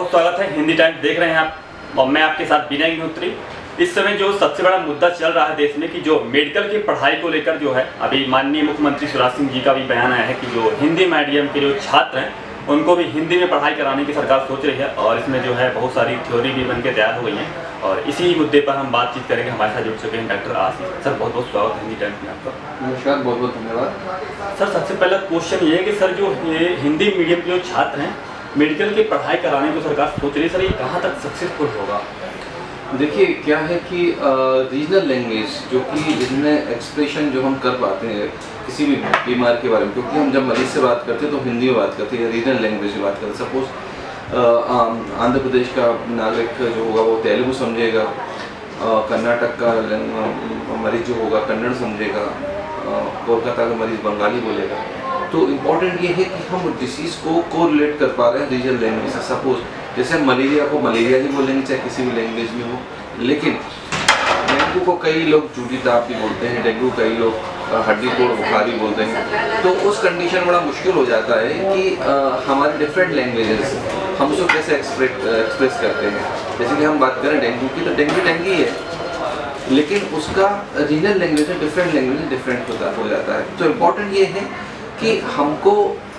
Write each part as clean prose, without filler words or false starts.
बहुत स्वागत है। हिंदी टाइम्स देख रहे हैं आप और मैं आपके साथ बिना अग्निहोत्री। इस समय जो सबसे बड़ा मुद्दा चल रहा है देश में कि जो मेडिकल की पढ़ाई को लेकर जो है अभी माननीय मुख्यमंत्री शिवराज सिंह जी का भी बयान आया है कि जो हिंदी मीडियम के जो छात्र हैं उनको भी हिंदी में पढ़ाई कराने की सरकार सोच रही है और इसमें जो है बहुत सारी थ्योरी भी बनके तैयार हो गई हैं और इसी मुद्दे पर हम बातचीत करेंगे। हमारे साथ जुड़ चुके हैं डॉक्टर आशीष सर। बहुत बहुत स्वागत है हिंदी टाइम्स में आपका। नमस्कार, बहुत बहुत धन्यवाद सर। सबसे पहला क्वेश्चन ये है कि सर जो ये हिंदी मीडियम के जो छात्र हैं मेडिकल की पढ़ाई कराने को सरकार सोच रही है, सर ये कहाँ तक सक्सेसफुल होगा? देखिए क्या है कि रीजनल लैंग्वेज जो कि जिनमें एक्सप्रेशन जो हम कर पाते हैं किसी भी बीमार के बारे में, क्योंकि हम जब मरीज से बात करते हैं तो हिंदी में बात करते हैं, रीजनल लैंग्वेज में बात करते हैं। सपोज आंध्र प्रदेश का नागरिक जो होगा वो तेलुगु समझेगा, कर्नाटक का मरीज जो होगा कन्नड़ समझेगा, कोलकाता का मरीज बंगाली बोलेगा। तो इम्पॉर्टेंट ये है कि हम डिसीज़ को कोरिलेट कर पा रहे हैं रीजनल लैंग्वेज से। सपोज जैसे हम मलेरिया को मलेरिया ही बोलेंगे चाहे किसी भी लैंग्वेज में हो, लेकिन डेंगू को कई लोग चूटी ताप भी बोलते हैं, डेंगू कई लोग हड्डी तोड़ बुखार भी बोलते हैं। तो उस कंडीशन में बड़ा मुश्किल हो जाता है कि हमारे डिफरेंट लैंग्वेजेस हम उसको कैसे एक्सप्रेस करते हैं। जैसे कि हम बात करें डेंगू की, तो डेंगू ही है, लेकिन उसका रीजनल लैंग्वेज में डिफरेंट लैंग्वेज में डिफरेंट हो जाता है। तो इम्पॉर्टेंट ये है कि हमको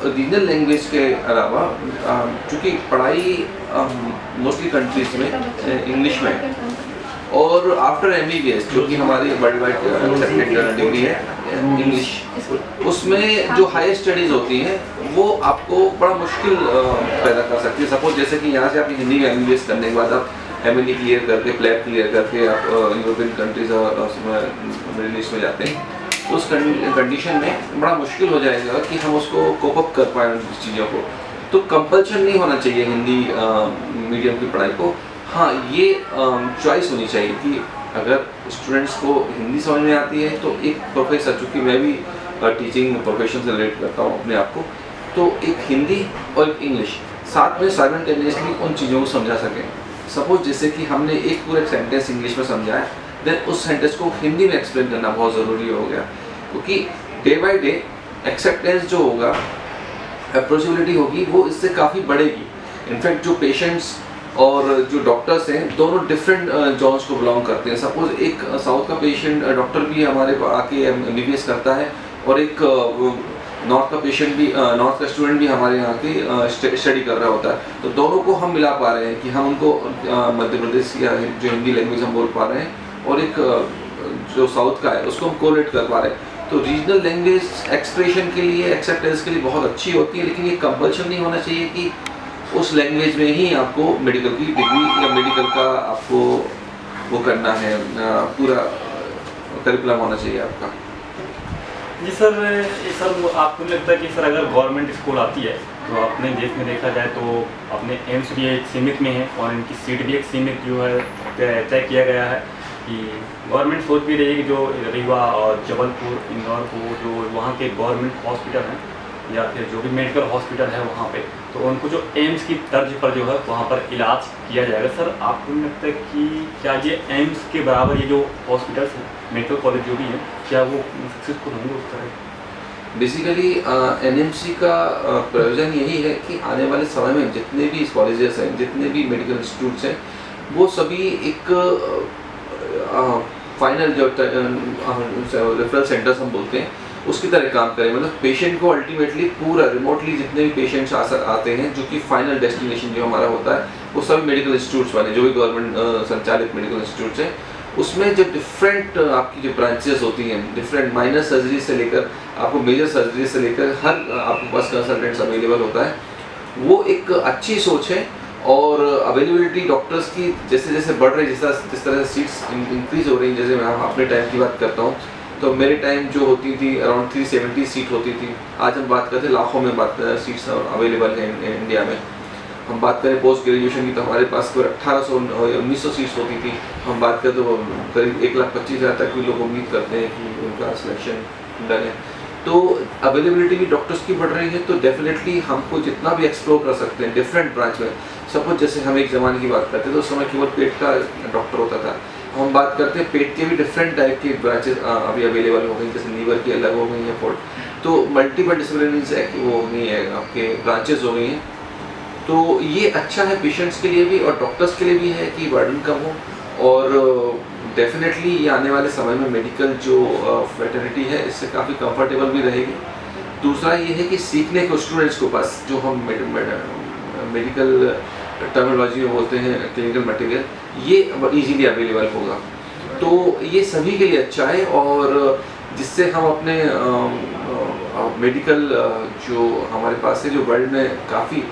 रीजनल लैंग्वेज के अलावा चूँकि पढ़ाई मोस्टली कंट्रीज में इंग्लिश में और आफ्टर MBBS जो कि हमारी वर्ल्ड वाइड एक्सेप्टेड डिग्री है इंग्लिश, उसमें जो हायर स्टडीज़ होती हैं वो आपको बड़ा मुश्किल पैदा कर सकती है। सपोज जैसे कि यहाँ से आप हिंदी में MBBS करने के बाद आप MLE क्लियर करके प्लेब क्लियर करके आप यूरोपियन कंट्रीज और मिडिल ईस्ट में जाते हैं, तो उस कंडीशन में बड़ा मुश्किल हो जाएगा कि हम उसको कोप अप कर पाएँ उन चीज़ों को। तो कंपल्शन नहीं होना चाहिए हिंदी मीडियम की पढ़ाई को। हाँ, ये चॉइस होनी चाहिए कि अगर स्टूडेंट्स को हिंदी समझ में आती है तो एक प्रोफेसर, चूँकि मैं भी टीचिंग प्रोफेशन से रिलेट करता हूँ अपने आप को, तो एक हिंदी और एक इंग्लिश साथ में साइमल्टेनियसली उन चीज़ों को समझा सकें। सपोज जैसे कि हमने एक पूरा सेंटेंस इंग्लिश में समझा है, देन उस सेंटेंस को हिंदी में एक्सप्लेन करना बहुत ज़रूरी हो गया, क्योंकि डे बाय डे एक्सेप्टेंस जो होगा, अप्रोचेबिलिटी होगी, वो इससे काफ़ी बढ़ेगी। इनफैक्ट जो पेशेंट्स और जो डॉक्टर्स हैं दोनों डिफरेंट जॉन्स को बिलोंग करते हैं। सपोज एक साउथ का पेशेंट डॉक्टर भी हमारे आके MBBS करता है और एक नॉर्थ का पेशेंट भी, नॉर्थ का स्टूडेंट भी हमारे यहाँ की स्टडी कर रहा होता है। तो दोनों को हम मिला पा रहे हैं कि हम उनको मध्य प्रदेश या जो हिंदी लैंग्वेज हम बोल पा रहे हैं और एक जो साउथ का है उसको हम कोरिलेट कर पा रहे हैं। तो रीजनल लैंग्वेज एक्सप्रेशन के लिए, एक्सेप्टेंस के लिए बहुत अच्छी होती है, लेकिन ये कंपल्शन नहीं होना चाहिए कि उस लैंग्वेज में ही आपको मेडिकल की डिग्री या मेडिकल का आपको वो करना है, पूरा करिकुलम होना चाहिए आपका। जी सर, आपको नहीं लगता है कि सर अगर गवर्नमेंट स्कूल आती है तो अपने देश में देखा जाए तो अपने एम्स भी एक सीमित में है और इनकी सीट भी एक सीमित जो है तय किया गया है कि गवर्नमेंट सोच भी रही है कि जो रीवा और जबलपुर, इंदौर को जो वहाँ के गवर्नमेंट हॉस्पिटल हैं या फिर जो भी मेडिकल हॉस्पिटल है वहाँ पे, तो उनको जो एम्स की तर्ज पर जो है वहाँ पर इलाज किया जाएगा। सर आपको नहीं लगता है कि क्या ये एम्स के बराबर ये जो हॉस्पिटल्स हैं, मेडिकल कॉलेज जो भी हैं, क्या वो सक्सेसफुल होंगे उस तरह? बेसिकली NMC का प्रयोजन यही है कि आने वाले समय में जितने भी कॉलेजेस हैं, जितने भी मेडिकल इंस्टीट्यूट्स हैं, वो सभी एक फाइनल जो रेफरल सेंटर्स हम बोलते हैं उसकी तरह काम करें। मतलब पेशेंट को अल्टीमेटली पूरा रिमोटली जितने भी पेशेंट्स आते हैं, जो कि फाइनल डेस्टिनेशन जो हमारा होता है वो सभी मेडिकल इंस्टीट्यूट्स वाले जो भी गवर्नमेंट संचालित मेडिकल इंस्टीट्यूट्स हैं, उसमें जो डिफरेंट आपकी जो ब्रांचेस होती हैं, डिफरेंट माइनर सर्जरी से लेकर आपको मेजर सर्जरी से लेकर हर आपके पास कंसल्टेंट्स अवेलेबल होता है। वो एक अच्छी सोच है और अवेलेबिलिटी डॉक्टर्स की जैसे जैसे बढ़ रही है, जिस तरह से सीट्स इंक्रीज हो रही हैं। जैसे मैं अपने टाइम की बात करता हूँ तो मेरे टाइम जो होती थी अराउंड 370 सीट होती थी, आज हम बात करते हैं लाखों में सीट्स अवेलेबल हैं इंडिया में। हम बात करें पोस्ट ग्रेजुएशन की तो हमारे पास कोई 1800-1900 सीट्स होती थी। हम बात करें तो करीब 1,25,000 तक भी लोग उम्मीद करते हैं कि उनका सिलेक्शन डन है। तो अवेलेबिलिटी भी डॉक्टर्स की बढ़ रही है, तो डेफिनेटली हमको जितना भी एक्सप्लोर कर सकते हैं डिफरेंट ब्रांच में। सपोज जैसे हम एक ज़माने की बात करते हैं तो उस समय केवल पेट का डॉक्टर होता था। हम बात करते हैं पेट के भी डिफरेंट टाइप की ब्रांचेस अभी अवेलेबल हो गई, जैसे लीवर की अलग हो गई है, तो मल्टीपल डिसिप्लिनरीज वो हो गई है, आपके ब्रांचेस हो गई हैं। तो ये अच्छा है पेशेंट्स के लिए भी और डॉक्टर्स के लिए भी है कि बर्डन कम हो। और डेफिनेटली ये आने वाले समय में मेडिकल जो फैटर्निटी है इससे काफ़ी कंफर्टेबल भी रहेगी। दूसरा ये है कि सीखने को स्टूडेंट्स को पास जो हम मेडिकल टर्मिनोलॉजी में बोलते हैं क्लिनिकल मटेरियल, ये इजीली अवेलेबल होगा। तो ये सभी के लिए अच्छा है और जिससे हम अपने मेडिकल जो हमारे पास है, जो वर्ल्ड में काफ़ी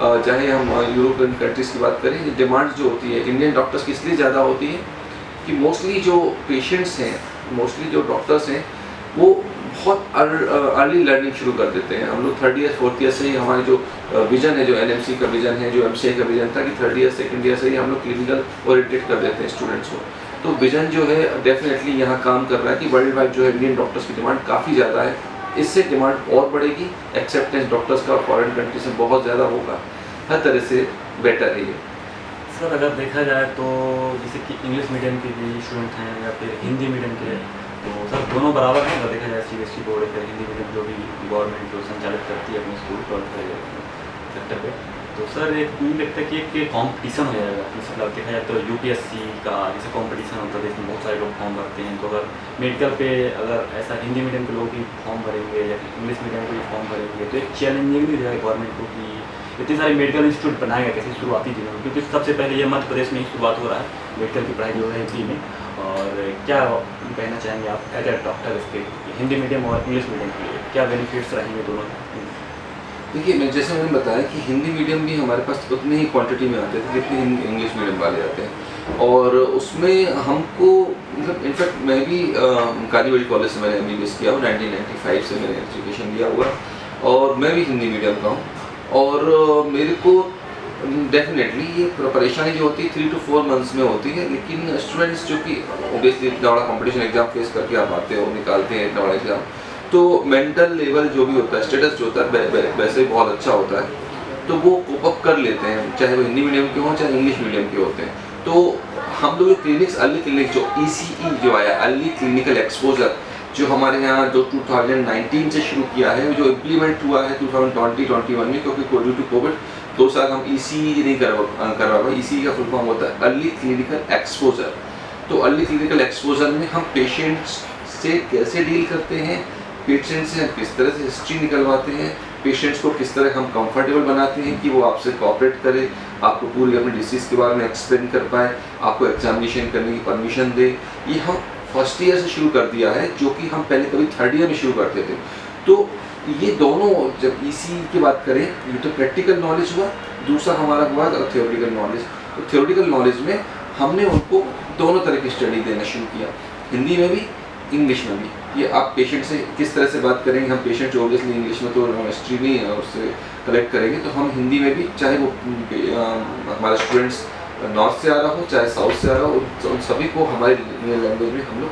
चाहे हम यूरोपियन कंट्रीज़ की बात करें, डिमांड जो होती है इंडियन डॉक्टर्स की इसलिए ज़्यादा होती है कि मोस्टली जो पेशेंट्स हैं, मोस्टली जो डॉक्टर्स हैं, वो बहुत अर्ली लर्निंग शुरू कर देते हैं। हम लोग 3rd ईयर 4th ईयर से ही हमारी जो विजन है, जो NMC का विजन है, जो MCI का विजन था कि 3rd ईयर 2nd ईयर से ही हम लोग क्लिनिकल ओरिएंटेड कर देते हैं स्टूडेंट्स को। तो विजन जो है डेफिनेटली यहाँ काम कर रहा है कि वर्ल्ड वाइड जो है इंडियन डॉक्टर्स की डिमांड काफ़ी ज़्यादा है। इससे डिमांड और बढ़ेगी, एक्सेप्टेंस डॉक्टर्स का फॉरेन कंट्री से बहुत ज़्यादा होगा, हर तरह से बेटर है ये। सर अगर देखा जाए तो जैसे कि इंग्लिश मीडियम के भी स्टूडेंट हैं या फिर हिंदी मीडियम के, तो सर दोनों बराबर हैं। अगर देखा जाए CBSE बोर्ड है, हिंदी मीडियम जो भी गवर्नमेंट जो संचालित करती है अपने स्कूल 12th सेक्टर पे, तो सर एक मुझे लगता है कि एक कॉम्पिटिशन हो जाएगा। मतलब देखा जाए तो UPSC का जैसे कॉम्पिटिशन होता है, इसमें बहुत सारे लोग फॉर्म भरते हैं, तो अगर मेडिकल पे अगर ऐसा हिंदी मीडियम के लोग भी फॉर्म भरेंगे या फिर इंग्लिश मीडियम के भी फॉर्म भरेंगे, तो एक चैलेंजिंग भी हो जाएगा गवर्नमेंट को कि इतने सारे मेडिकल इंस्टीट्यूट बनाएगा कैसे शुरुआती दिनों में, क्योंकि सबसे पहले ये मध्य प्रदेश में ही शुरुआत हो रहा है मेडिकल की पढ़ाई जो है MP में। और क्या कहना चाहेंगे आप एज ए डॉक्टर इसके हिंदी मीडियम और इंग्लिश मीडियम के लिए क्या बेनिफिट्स रहेंगे दोनों? देखिए, जैसे मैंने बताया कि हिंदी मीडियम भी हमारे पास उतनी ही क्वांटिटी में आते थे जितने इंग्लिश मीडियम वाले आते हैं। और उसमें हमको मतलब इनफैक्ट मैं भी कालीवाड़ी कॉलेज से मैंने MBBS किया हूँ, 1995 से मैंने एजुकेशन लिया हुआ और मैं भी हिंदी मीडियम का हूँ। और मेरे को डेफिनेटली ये परेशानी जो होती है 3 to 4 मंथ्स में होती है, लेकिन स्टूडेंट्स जो कि ओबियसली इतना बड़ा कॉम्पिटिशन एग्जाम फेस करके आप आते हो, निकालते हैं इतना बड़ा एग्जाम, तो मेंटल लेवल जो भी होता है, स्टेटस जो होता है वैसे ही बहुत अच्छा होता है, तो वो कोप अप कर लेते हैं, चाहे वो हिंदी मीडियम के हों चाहे इंग्लिश मीडियम के होते हैं। तो हम लोग क्लिनिक्स अर्ली क्लिनिक जो ECE जो आया, अर्ली क्लिनिकल एक्सपोजर, जो हमारे यहाँ जो 2019 से शुरू किया है, जो इम्प्लीमेंट हुआ है 2020-21 में, क्योंकि ड्यू टू कोविड 2 साल हम ECE नहीं करवा पाए। ECE का फुल फॉर्म होता है अर्ली क्लिनिकल एक्सपोजर। तो अर्ली क्लिनिकल एक्सपोजर में हम पेशेंट्स से कैसे डील करते हैं, पेशेंट से हम किस तरह से हिस्ट्री निकलवाते हैं, पेशेंट्स को किस तरह हम कंफर्टेबल बनाते हैं कि वो आपसे कोऑपरेट करे, आपको पूरी अपनी डिसीज़ के बारे में एक्सप्लेन कर पाए, आपको एग्जामिनेशन करने की परमिशन दे। ये हम फर्स्ट ईयर से शुरू कर दिया है, जो कि हम पहले कभी 3rd ईयर में शुरू करते थे। तो ये दोनों, जब ECE की बात करें, ये तो प्रैक्टिकल नॉलेज हुआ, दूसरा हमारा हुआ थ्योरेटिकल नॉलेज। तो थ्योरेटिकल नॉलेज में हमने उनको दोनों तरह की स्टडी देना शुरू किया, हिंदी में भी इंग्लिश में भी। ये आप पेशेंट से किस तरह से बात करेंगे, हम पेशेंट जो ऑब्वियसली इंग्लिश में तो हिस्ट्री में उससे कलेक्ट करेंगे, तो हम हिंदी में भी, चाहे वो हमारे स्टूडेंट्स नॉर्थ से आ रहा हो चाहे साउथ से आ रहा हो, उन सभी को हमारी लैंग्वेज में हम लोग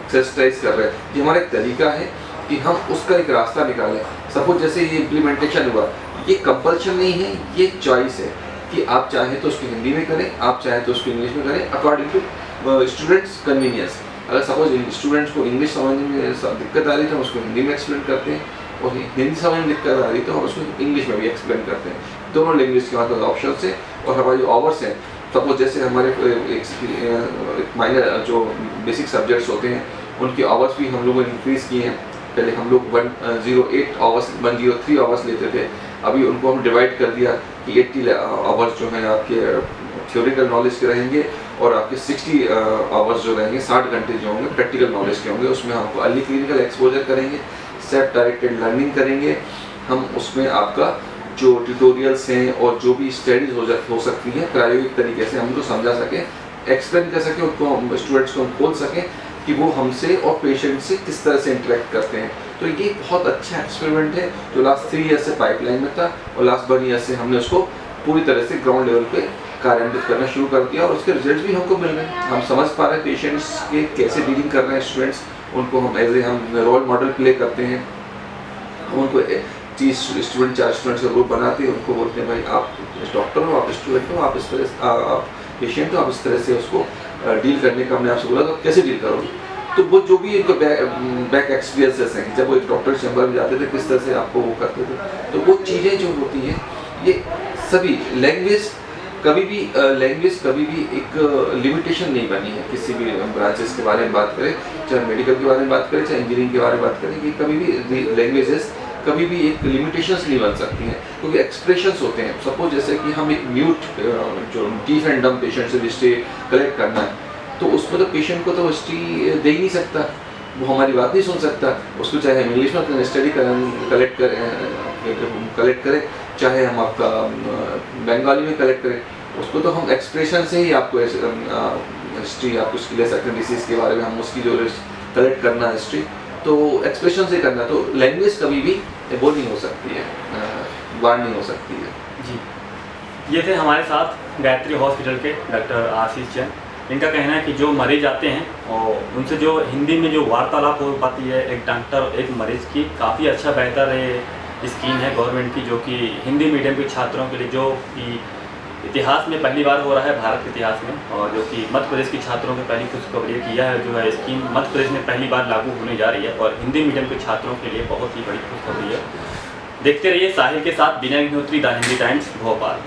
एक्सरसाइज कर रहे हैं। ये हमारा एक तरीका है कि हम उसका एक रास्ता निकालें। सपोज जैसे ये इम्प्लीमेंटेशन हुआ, ये कंपल्शन नहीं है, ये चॉइस है कि आप चाहें तो उसको हिंदी में करें, आप चाहें तो उसको इंग्लिश में करें, अकॉर्डिंग टू स्टूडेंट्स कन्वीनियंस। अगर सपोज स्टूडेंट्स को इंग्लिश समझने में दिक्कत आ रही है तो हम उसको हिंदी में एक्सप्लेन करते हैं, और हिंदी समझने में दिक्कत आ रही है तो हम उसको इंग्लिश में भी एक्सप्लेन करते हैं। दोनों लैंग्वेज के हमारे पास ऑप्शन है। और हमारे जो आवर्स हैं, सपोज जैसे हमारे एक माइनर जो बेसिक सब्जेक्ट्स होते हैं, उनके आवर्स भी हम लोगों ने इंक्रीज़ किए हैं। पहले हम लोग 108 आवर्स 103 आवर्स लेते थे, अभी उनको हम डिवाइड कर दिया कि 80 आवर्स जो हैं आपके थ्योरिकल नॉलेज के रहेंगे, और आपके 60 आवर्स जो रहेंगे, 60 घंटे जो होंगे प्रैक्टिकल नॉलेज के होंगे। उसमें हमको अर्ली क्लिनिकल एक्सपोजर करेंगे, सेल्फ डायरेक्टेड लर्निंग करेंगे हम। उसमें आपका जो ट्यूटोरियल्स हैं और जो भी स्टडीज हो सकती हैं, प्रायोगिक तरीके से हम उनको समझा सकें, एक्सप्लेन कर सकें, उनको स्टूडेंट्स को हम खोल सकें कि वो हमसे और पेशेंट से किस तरह से इंटरेक्ट करते हैं। तो ये बहुत अच्छा एक्सपेरिमेंट है जो लास्ट 3 ईयर से पाइपलाइन में था, और लास्ट 1 ईयर से हमने उसको पूरी तरह से ग्राउंड लेवल पे कार्यान्वित करना शुरू कर दिया, और उसके रिजल्ट भी हमको मिल रहे हैं। हम समझ पा रहे हैं पेशेंट्स के कैसे डीलिंग कर रहे हैं स्टूडेंट्स, उनको हम एज ए हम रोल मॉडल प्ले करते हैं। हम उनको 30 स्टूडेंट 4 स्टूडेंट्स का ग्रुप बनाते हैं, उनको बोलते हैं भाई आप डॉक्टर हो, आप स्टूडेंट हो, आप इस तरह आप पेशेंट हो, आप इस तरह से उसको डील करने का हमने आपसे बोला, तो कैसे डील करोगे। तो वो जो भी इनको बैक एक्सपीरियंसेस हैं, जब वो एक डॉक्टर चैम्बर में जाते थे किस तरह से आपको वो करते थे, तो वो चीज़ें जो होती हैं ये सभी लैंग्वेज कभी भी एक लिमिटेशन नहीं बनी है। किसी भी ब्रांचेस के बारे में बात करें, चाहे मेडिकल के बारे में बात करें, चाहे इंजीनियरिंग के बारे में बात करें, कि कभी भी लैंग्वेजेस कभी भी एक लिमिटेशंस नहीं बन सकती हैं, क्योंकि एक्सप्रेशंस होते हैं। सपोज जैसे कि हम एक म्यूट जो डीफ एंड डम पेशेंट से हिस्ट्री कलेक्ट करना है, तो उसमें तो पेशेंट को तो हिस्ट्री दे ही नहीं सकता, वो हमारी बात नहीं सुन सकता। उसको चाहे हम इंग्लिश में स्टडी कलेक्ट करें, चाहे हम आपका बंगाली में कलेक्ट करें, उसको तो हम एक्सप्रेशन से ही आपको हिस्ट्री आपको उसकी ले सकते हैं। डिसीज़ के बारे में हम उसकी जो कलेक्ट करना हिस्ट्री, तो एक्सप्रेशन से करना, तो लैंग्वेज कभी भी वो नहीं हो सकती है, वार नहीं हो सकती है। जी, ये थे हमारे साथ गायत्री हॉस्पिटल के डॉक्टर आशीष जैन। इनका कहना है कि जो मरीज आते हैं और उनसे जो हिंदी में जो वार्तालाप हो पाती है एक डॉक्टर और एक मरीज की, काफ़ी अच्छा बेहतर स्कीम है गवर्नमेंट की, जो कि हिंदी मीडियम के छात्रों के लिए, जो कि इतिहास में पहली बार हो रहा है भारत के इतिहास में, और जो कि मध्य प्रदेश के छात्रों के पहली खुशखबरी किया है, जो है स्कीम मध्य प्रदेश में पहली बार लागू होने जा रही है और हिंदी मीडियम के छात्रों के लिए बहुत ही बड़ी खुशखबरी है। देखते रहिए साहिल के साथ, बिना अग्निहोत्री, द हिंदी टाइम्स, भोपाल।